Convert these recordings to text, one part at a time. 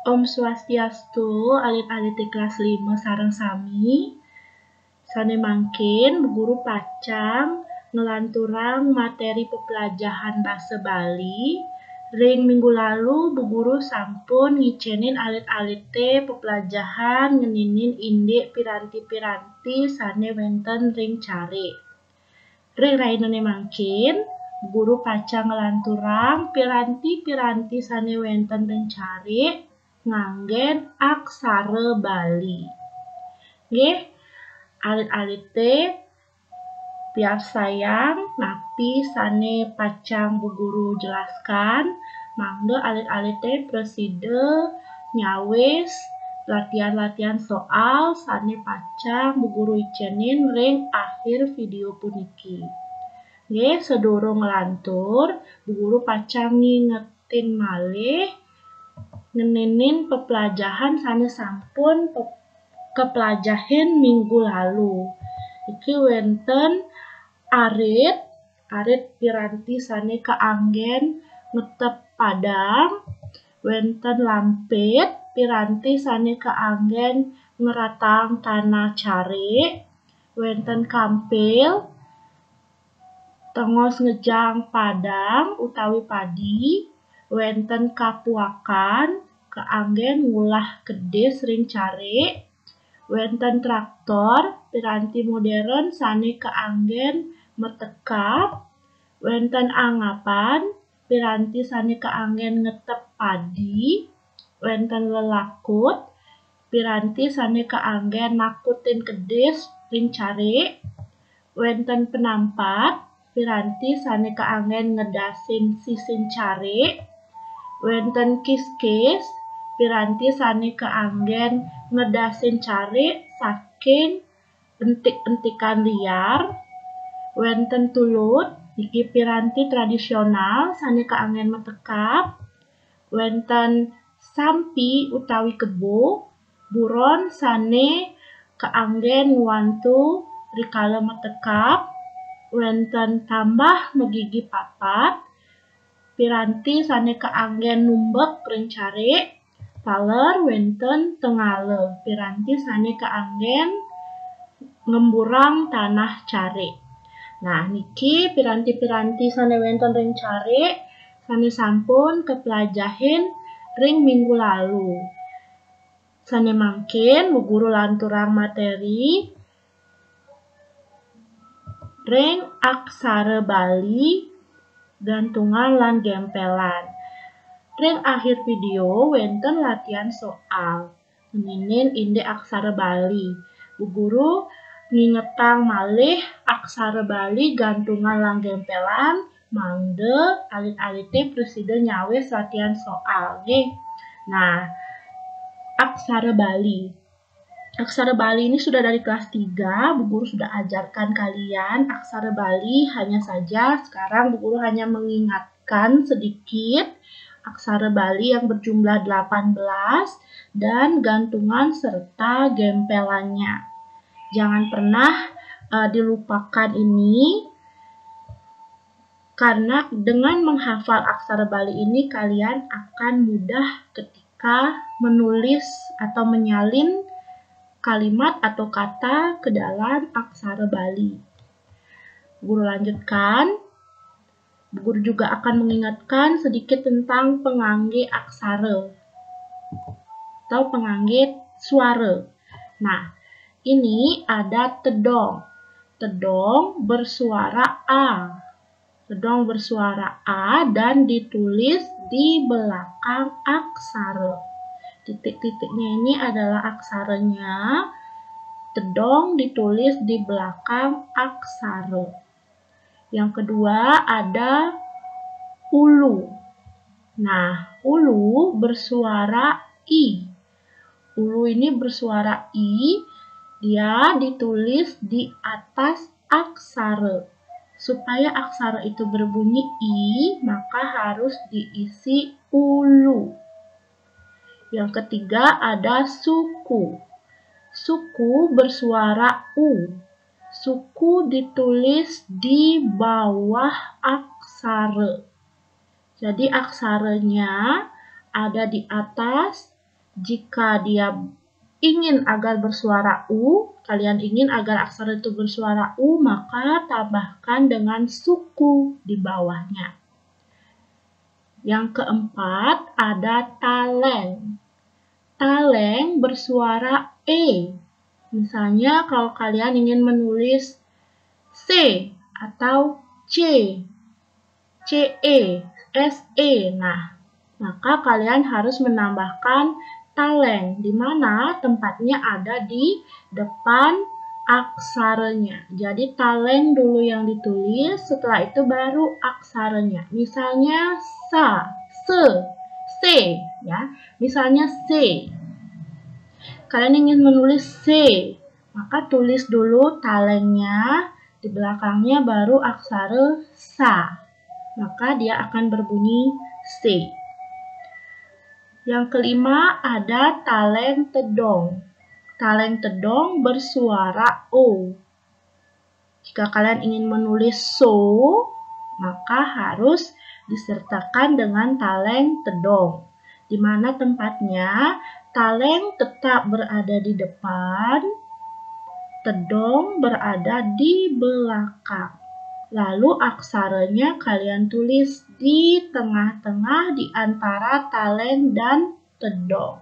Om Swastiastu, alit-alit kelas 5 sareng sami. Sane mangkin guru pacang ngelanturang materi pepelajaran basa Bali. Ring minggu lalu bu guru sampun ngicenin alit-alit pepelajaran ngeninin indek piranti-piranti sane wenten ring cari. Ring rainane mangkin guru pacang ngelanturang piranti-piranti sane wenten ring cari nganggen aksara Bali. Nggih, alit-alit biar sayang napi sane pacang bu guru jelaskan, mangga alit-alit preside nyawis latihan-latihan soal sane pacang bu guru icenin ring akhir video puniki. Nggih, sedurung ngelantur, bu guru pacang ngingetin malih ngeninin pepelajaran sane sampun kepelajahin minggu lalu. Iki wenten arit piranti sane kaanggen ngetep padang, wenten lampit piranti sane kaanggen ngeratang tanah cari, wenten kampil tengos ngejang padang utawi padi, wenten kapuakan kaanggen ngulah kedes ring cari, wenten traktor piranti modern sane kaanggen metekap, wenten angapan piranti sane kaanggen ngetep padi, wenten lelakut piranti sane kaanggen nakutin kedes ring cari, wenten penampat piranti sane kaanggen ngedasin sisin cari, wenten kis-kis piranti sane kaanggen ngedasin cari saking entik-entikan liar, wenten tulut iki piranti tradisional sane kaanggen metekap, wenten sampi utawi kebo buron sane kaanggen ngwantu rikala metekap, wenten tambah megigi papat piranti sane kaanggen numbek ring cari, paler wenten tengale piranti sane kaanggen ngemburang tanah cari. Nah, niki piranti-piranti sane wenten ring cari sane sampun kepelajahin ring minggu lalu. Sane mangkin bu guru lanturang materi ring aksara Bali gantungan lan gempelan. Ring akhir video wenten latihan soal ngeninin indek aksara Bali. Bu guru ngingetang malih aksara Bali gantungan lan gempelan, mangde alit-alit preside nyawis latihan soal nggih. Nah, aksara Bali. Aksara Bali ini sudah dari kelas 3, Bu Guru sudah ajarkan kalian aksara Bali, hanya saja sekarang Bu Guru hanya mengingatkan sedikit aksara Bali yang berjumlah 18 dan gantungan serta gempelannya. Jangan pernah dilupakan ini, karena dengan menghafal aksara Bali ini kalian akan mudah ketika menulis atau menyalin kalimat atau kata ke dalam aksara Bali. Guru lanjutkan. Guru juga akan mengingatkan sedikit tentang pengangge aksara atau pengangge suara. Nah, ini ada tedong. Tedong bersuara A. Tedong bersuara A dan ditulis di belakang aksara. Titik-titiknya ini adalah aksaranya. Tedong ditulis di belakang aksara. Yang kedua ada ulu. Nah, ulu bersuara I. Ulu ini bersuara I, dia ditulis di atas aksara. Supaya aksara itu berbunyi I, maka harus diisi ulu. Yang ketiga ada suku. Suku bersuara U. Suku ditulis di bawah aksara. Jadi aksaranya ada di atas, Jika dia ingin agar bersuara U, kalian ingin agar aksara itu bersuara U, maka tambahkan dengan suku di bawahnya. Yang keempat ada taleng. Taleng bersuara E. Misalnya kalau kalian ingin menulis C atau C, CE, SE. Nah, maka kalian harus menambahkan taleng, di mana tempatnya ada di depan aksaranya. Jadi taleng dulu yang ditulis, setelah itu baru aksaranya. Misalnya sa, se, se, ya. Misalnya C. Kalian ingin menulis C, maka tulis dulu talengnya, di belakangnya baru aksara sa. Maka dia akan berbunyi C. Yang kelima ada taleng tedong. Taleng tedong bersuara O. Jika kalian ingin menulis so, maka harus disertakan dengan taleng tedong. Di mana tempatnya taleng tetap berada di depan, tedong berada di belakang. Lalu aksaranya kalian tulis di tengah-tengah di antara taleng dan tedong.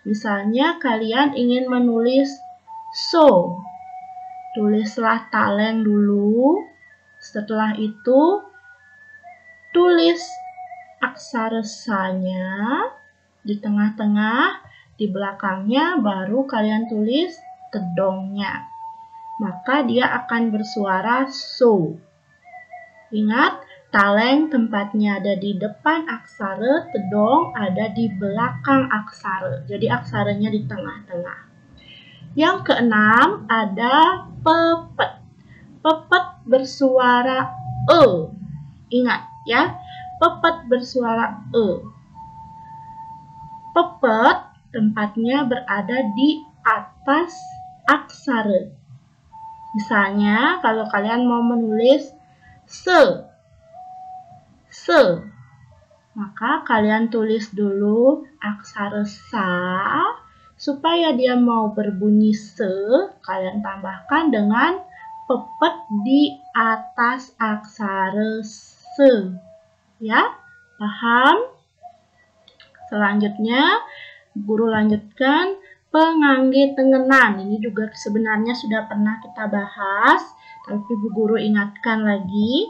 Misalnya kalian ingin menulis so, tulislah taleng dulu. Setelah itu tulis aksara sa-nya di tengah-tengah, di belakangnya baru kalian tulis tedongnya. Maka dia akan bersuara so. Ingat, taleng tempatnya ada di depan aksara, tedong ada di belakang aksara. Jadi aksaranya di tengah-tengah. Yang keenam ada pepet. Pepet bersuara E. Ingat ya, pepet bersuara E. Pepet tempatnya berada di atas aksara. Misalnya kalau kalian mau menulis se, maka kalian tulis dulu aksara sa, supaya dia mau berbunyi se, kalian tambahkan dengan pepet di atas aksara se. Ya, paham? Selanjutnya, guru lanjutkan pengangge tengenan. Ini juga sebenarnya sudah pernah kita bahas, tapi Bu Guru ingatkan lagi.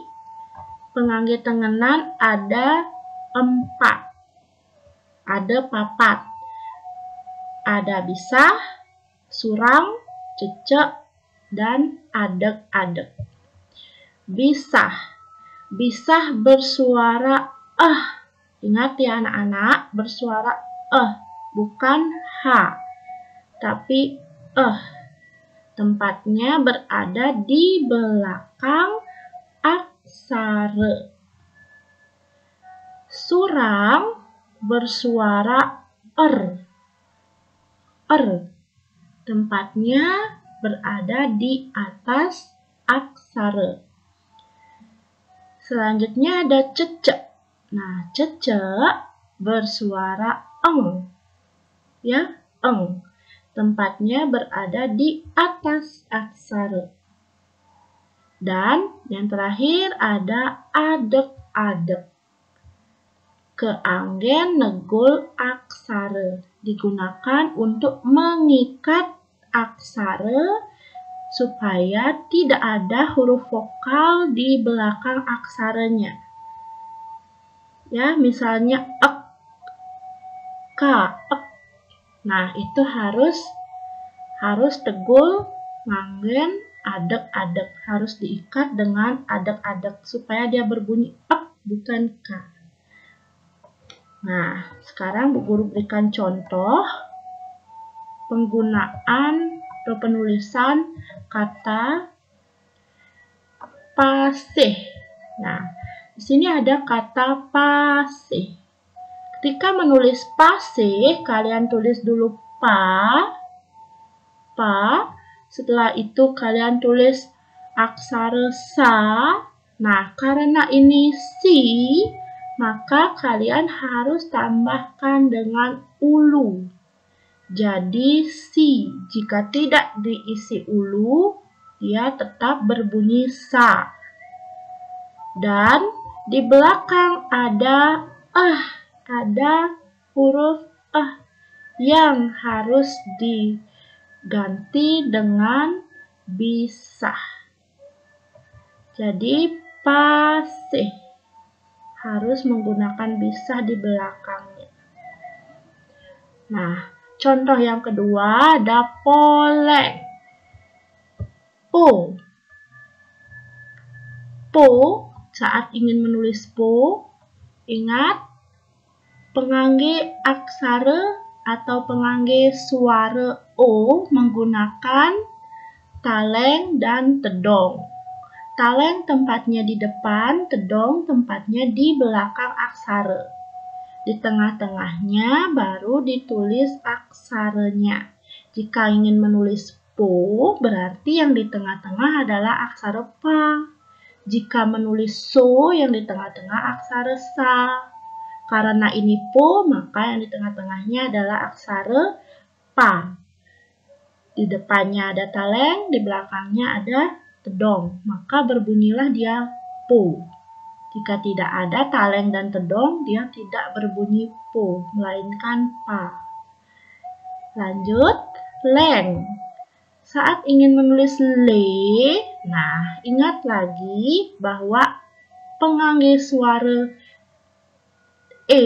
Pengangge tengenan ada 4. Ada papat. Ada bisah, surang, cecek, dan adek-adek. Bisah. Bisah bersuara Ingat ya anak-anak, bersuara bukan h, tapi Tempatnya berada di belakang aksara. Surang bersuara Tempatnya berada di atas aksara. Selanjutnya ada cecek. Nah, cecek bersuara eng. Ya, eng. Tempatnya berada di atas aksara. Dan yang terakhir ada adek-adek. Keanggen negul aksara. Digunakan untuk mengikat aksara supaya tidak ada huruf vokal di belakang aksaranya. Ya, misalnya ek, ka, ek. Nah, itu harus tegul, nganggen, adek-adek. Harus diikat dengan adek-adek supaya dia berbunyi ek, bukan ka. Nah, sekarang Bu Guru berikan contoh penggunaan atau penulisan kata pasih. Nah, di sini ada kata pasih. Ketika menulis pasih, kalian tulis dulu pa. Setelah itu kalian tulis aksara sa. Nah, karena ini si, maka kalian harus tambahkan dengan ulu. jadi si. Jika tidak diisi ulu, dia tetap berbunyi sa. Dan di belakang ada huruf yang harus diganti dengan bisa. Jadi pasih harus menggunakan bisa di belakangnya. Nah, contoh yang kedua ada poleng. Po. Saat ingin menulis po, ingat pengangge aksara atau pengangge suara o menggunakan taleng dan tedong. Taleng tempatnya di depan, tedong tempatnya di belakang aksara. Di tengah-tengahnya baru ditulis aksaranya. Jika ingin menulis po, berarti yang di tengah-tengah adalah aksara pa. Jika menulis so, yang di tengah-tengah aksara sa. Karena ini po, maka yang di tengah-tengahnya adalah aksara pa. Di depannya ada taleng, di belakangnya ada tedong, maka berbunyilah dia po. Jika tidak ada taleng dan tedong, dia tidak berbunyi po, melainkan pa. Lanjut, leng. Saat ingin menulis le, nah ingat lagi bahwa pengangge suara e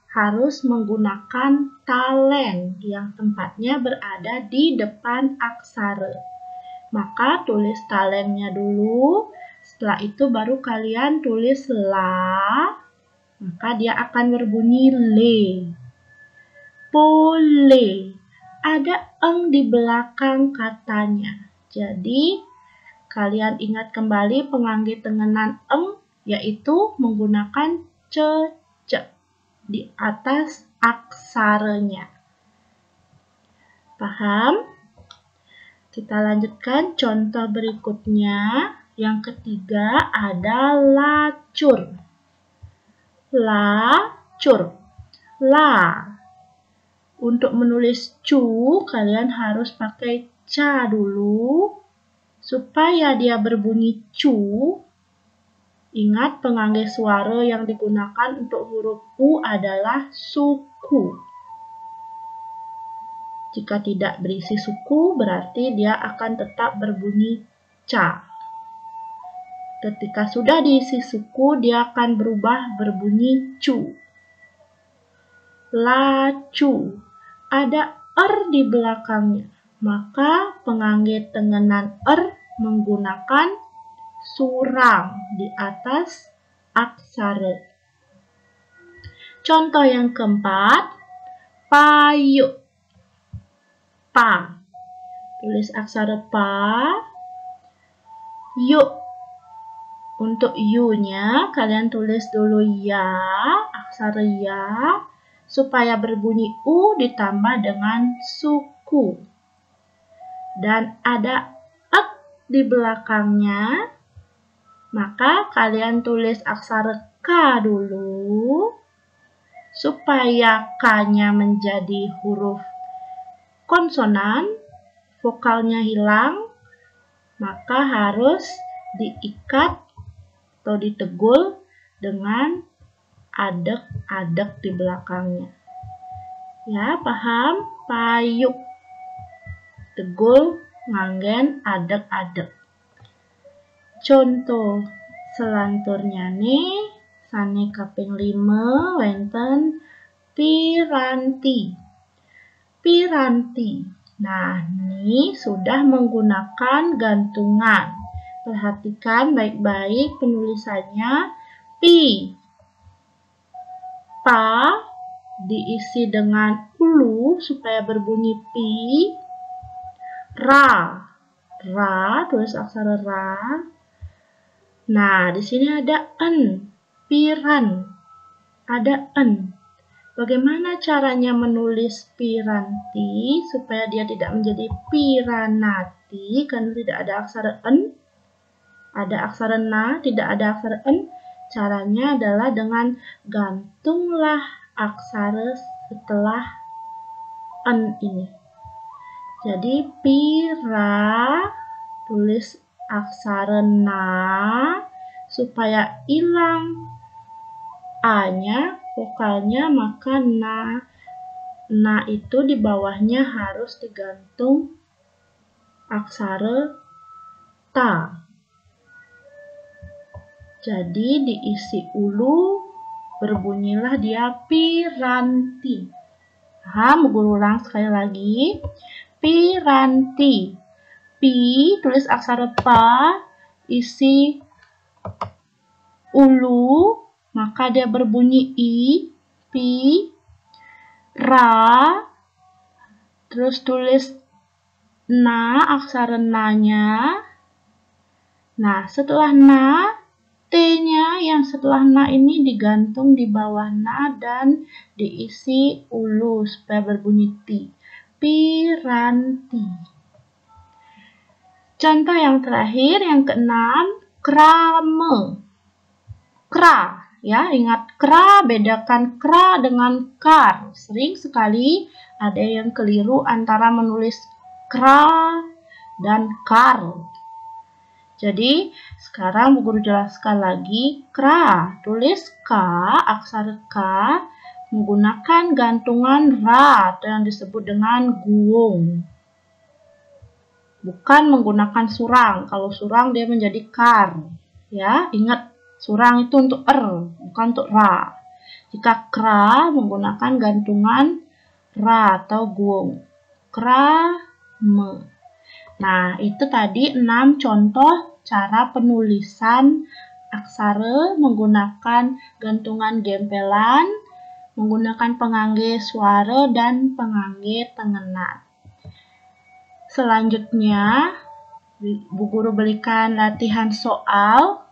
harus menggunakan taleng yang tempatnya berada di depan aksara. Maka tulis talengnya dulu, setelah itu baru kalian tulis la, maka dia akan berbunyi le. Pole. Ada eng di belakang katanya. Jadi, kalian ingat kembali pengangge tengenan eng, yaitu menggunakan ce di atas aksaranya. Paham? Kita lanjutkan contoh berikutnya. Yang ketiga ada lacur. Lacur. La. Untuk menulis cu, kalian harus pakai ca dulu. Supaya dia berbunyi cu, ingat pengangge suara yang digunakan untuk huruf u adalah suku. Jika tidak berisi suku, berarti dia akan tetap berbunyi ca. Ketika sudah diisi suku, dia akan berubah berbunyi cu. Lacu. Ada di belakangnya. Maka pengangge tengenan menggunakan suram di atas aksara. Contoh yang keempat, payuk. Pa. Tulis aksara pa. Yuk. Untuk yu-nya kalian tulis dulu ya, aksara ya, supaya berbunyi u ditambah dengan suku. Dan ada ek di belakangnya, maka kalian tulis aksara k dulu, supaya k-nya menjadi huruf konsonan, vokalnya hilang, maka harus diikat atau ditegul dengan adek-adek di belakangnya. Ya, paham? Payuk. Tegul, nganggen, adek-adek. Contoh selanturnya nih, sane kaping 5 wenten piranti. Piranti. Nah, ini sudah menggunakan gantungan. Perhatikan baik-baik penulisannya. Pi. Pa diisi dengan ulu supaya berbunyi pi. Ra. Ra, tulis aksara ra. Nah, di sini ada en. Piran. Ada en. Bagaimana caranya menulis piranti supaya dia tidak menjadi piranati karena tidak ada aksara en? Ada aksara na, tidak ada aksara en. Caranya adalah dengan gantunglah aksara setelah en ini. Jadi pira, tulis aksara na supaya hilang a-nya, vokalnya, maka na itu di bawahnya harus digantung aksara ta. Jadi diisi ulu, berbunyilah dia piranti. Bu guru ulang sekali lagi. Piranti. Pi, tulis aksara pa, isi ulu, maka dia berbunyi i. Pi. Ra, terus tulis na, aksara na-nya. Nah, setelah na, T-nya yang setelah na ini digantung di bawah na dan diisi ulu supaya berbunyi ti. Piranti. Contoh yang terakhir, yang keenam, krame. Kra, ya, ingat kra, bedakan kra dengan kar. Sering sekali ada yang keliru antara menulis kra dan kar. Jadi, sekarang Bu Guru jelaskan lagi. Kra, tulis K, aksara K, menggunakan gantungan ra atau yang disebut dengan guung. Bukan menggunakan surang. Kalau surang dia menjadi kar. Ya, ingat, surang itu untuk bukan untuk ra. Jika kra menggunakan gantungan ra atau guung. Krame. Nah, itu tadi 6 contoh cara penulisan aksara menggunakan gantungan gempelan, menggunakan pengangge suara, dan pengangge tengenat. Selanjutnya, Bu Guru berikan latihan soal.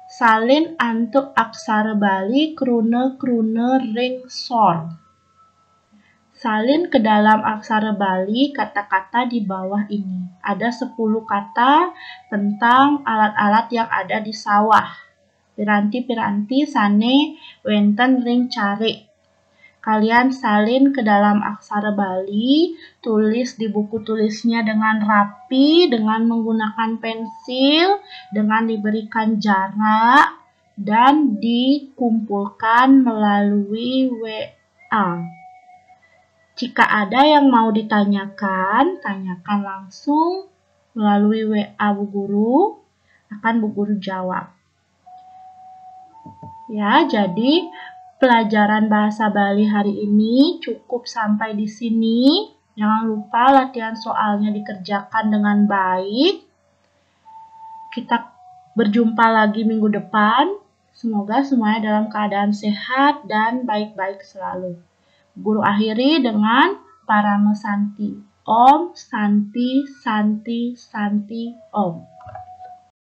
Salin antuk aksara Bali krune ring sor. Salin ke dalam aksara Bali kata-kata di bawah ini. Ada 10 kata tentang alat-alat yang ada di sawah. Piranti-piranti sane wenten ring cari. Kalian salin ke dalam aksara Bali, tulis di buku tulisnya dengan rapi, dengan menggunakan pensil, dengan diberikan jarak, dan dikumpulkan melalui WA. Jika ada yang mau ditanyakan, tanyakan langsung melalui WA Bu Guru, akan Bu Guru jawab. Ya, jadi pelajaran bahasa Bali hari ini cukup sampai di sini. Jangan lupa latihan soalnya dikerjakan dengan baik. Kita berjumpa lagi minggu depan. Semoga semuanya dalam keadaan sehat dan baik-baik selalu. Guru akhiri dengan Parama Santi. Om Santi Santi Santi Om.